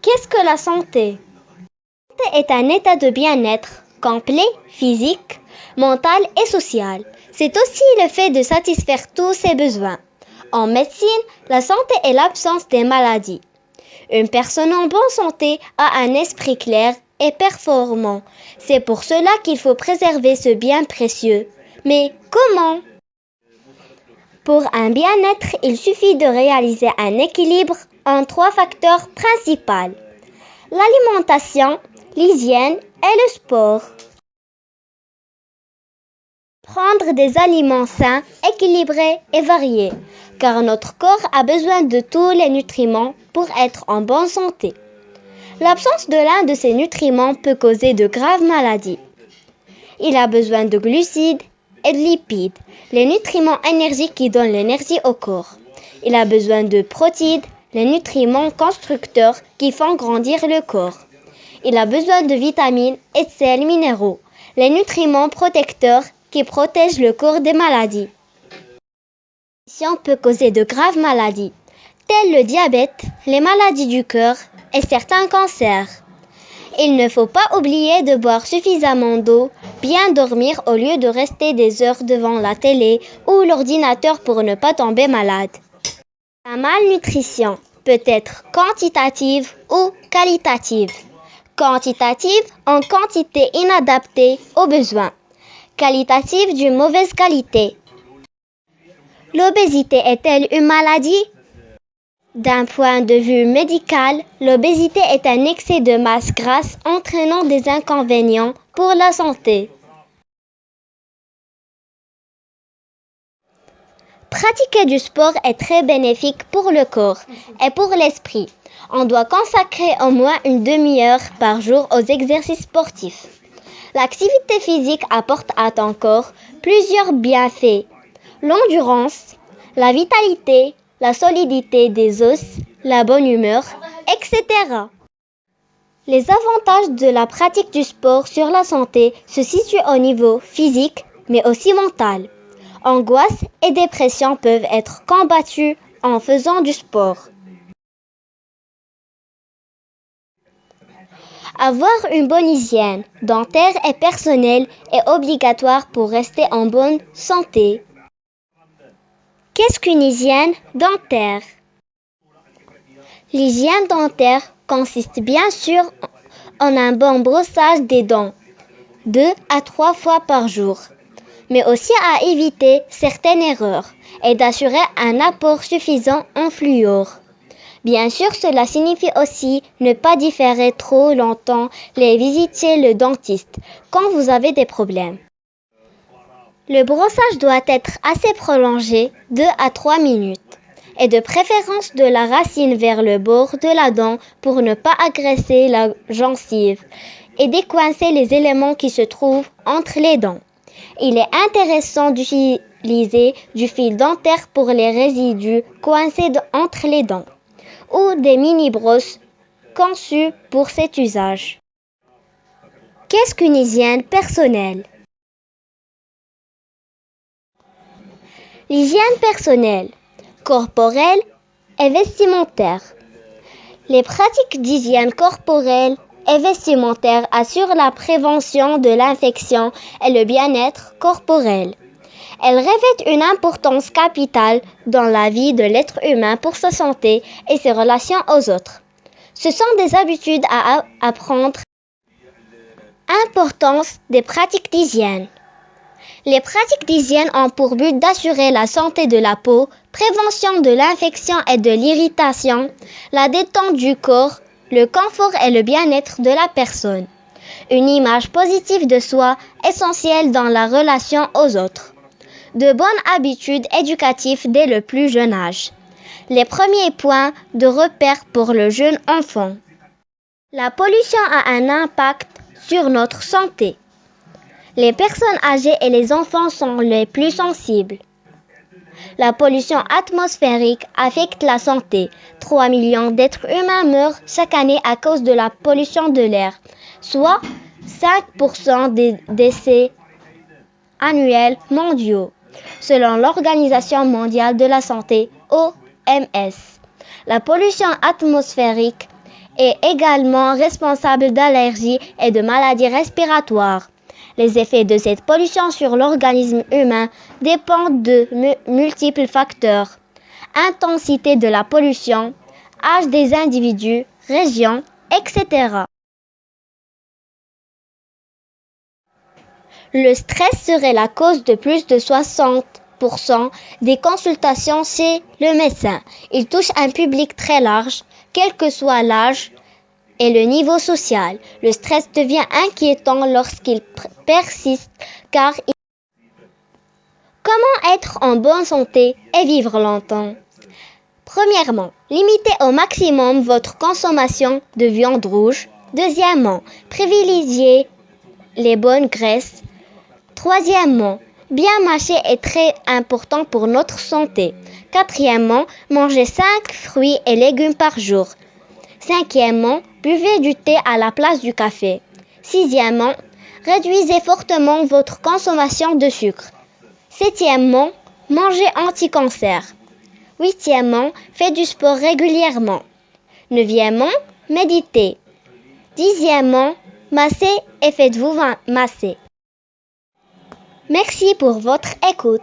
Qu'est-ce que la santé? La santé est un état de bien-être complet, physique, mental et social. C'est aussi le fait de satisfaire tous ses besoins. En médecine, la santé est l'absence des maladies. Une personne en bonne santé a un esprit clair et performant. C'est pour cela qu'il faut préserver ce bien précieux. Mais comment? Pour un bien-être, il suffit de réaliser un équilibre en 3 facteurs principaux: l'alimentation, l'hygiène et le sport. Prendre des aliments sains, équilibrés et variés, car notre corps a besoin de tous les nutriments pour être en bonne santé. L'absence de l'un de ces nutriments peut causer de graves maladies. Il a besoin de glucides et de lipides, les nutriments énergiques qui donnent l'énergie au corps. Il a besoin de protéines, les nutriments constructeurs qui font grandir le corps. Il a besoin de vitamines et de sels minéraux, les nutriments protecteurs qui protègent le corps des maladies. La peut causer de graves maladies, telles le diabète, les maladies du cœur et certains cancers. Il ne faut pas oublier de boire suffisamment d'eau, bien dormir au lieu de rester des heures devant la télé ou l'ordinateur pour ne pas tomber malade. La malnutrition peut être quantitative ou qualitative. Quantitative en quantité inadaptée aux besoins. Qualitative d'une mauvaise qualité. L'obésité est-elle une maladie? D'un point de vue médical, l'obésité est un excès de masse grasse entraînant des inconvénients pour la santé. Pratiquer du sport est très bénéfique pour le corps et pour l'esprit. On doit consacrer au moins une demi-heure par jour aux exercices sportifs. L'activité physique apporte à ton corps plusieurs bienfaits: l'endurance, la vitalité, la solidité des os, la bonne humeur, etc. Les avantages de la pratique du sport sur la santé se situent au niveau physique, mais aussi mental. Angoisse et dépression peuvent être combattues en faisant du sport. Avoir une bonne hygiène dentaire et personnelle est obligatoire pour rester en bonne santé. Qu'est-ce qu'une hygiène dentaire? L'hygiène dentaire consiste bien sûr en un bon brossage des dents, 2 à 3 fois par jour, mais aussi à éviter certaines erreurs et d'assurer un apport suffisant en fluor. Bien sûr, cela signifie aussi ne pas différer trop longtemps les visites chez le dentiste quand vous avez des problèmes. Le brossage doit être assez prolongé, 2 à 3 minutes, et de préférence de la racine vers le bord de la dent pour ne pas agresser la gencive et décoincer les éléments qui se trouvent entre les dents. Il est intéressant d'utiliser du fil dentaire pour les résidus coincés entre les dents, ou des mini-brosses conçues pour cet usage. Qu'est-ce qu'une hygiène personnelle? L'hygiène personnelle, corporelle et vestimentaire. Les pratiques d'hygiène corporelle et vestimentaire assurent la prévention de l'infection et le bien-être corporel. Elles revêtent une importance capitale dans la vie de l'être humain pour sa santé et ses relations aux autres. Ce sont des habitudes à apprendre. Importance des pratiques d'hygiène. Les pratiques d'hygiène ont pour but d'assurer la santé de la peau, prévention de l'infection et de l'irritation, la détente du corps, le confort et le bien-être de la personne. Une image positive de soi essentielle dans la relation aux autres. De bonnes habitudes éducatives dès le plus jeune âge. Les premiers points de repère pour le jeune enfant. La pollution a un impact sur notre santé. Les personnes âgées et les enfants sont les plus sensibles. La pollution atmosphérique affecte la santé. 3 millions d'êtres humains meurent chaque année à cause de la pollution de l'air, soit 5% des décès annuels mondiaux, selon l'Organisation mondiale de la santé, OMS. La pollution atmosphérique est également responsable d'allergies et de maladies respiratoires. Les effets de cette pollution sur l'organisme humain dépendent de multiples facteurs. Intensité de la pollution, âge des individus, région, etc. Le stress serait la cause de plus de 60% des consultations chez le médecin. Il touche un public très large, quel que soit l'âge et le niveau social. Le stress devient inquiétant lorsqu'il persiste car Comment être en bonne santé et vivre longtemps? Premièrement, limitez au maximum votre consommation de viande rouge. Deuxièmement, privilégiez les bonnes graisses. Troisièmement, bien mâcher est très important pour notre santé. Quatrièmement, mangez 5 fruits et légumes par jour. Cinquièmement, buvez du thé à la place du café. Sixièmement, réduisez fortement votre consommation de sucre. Septièmement, mangez anti-cancer. Huitièmement, faites du sport régulièrement. Neuvièmement, méditez. Dixièmement, massez et faites-vous masser. Merci pour votre écoute.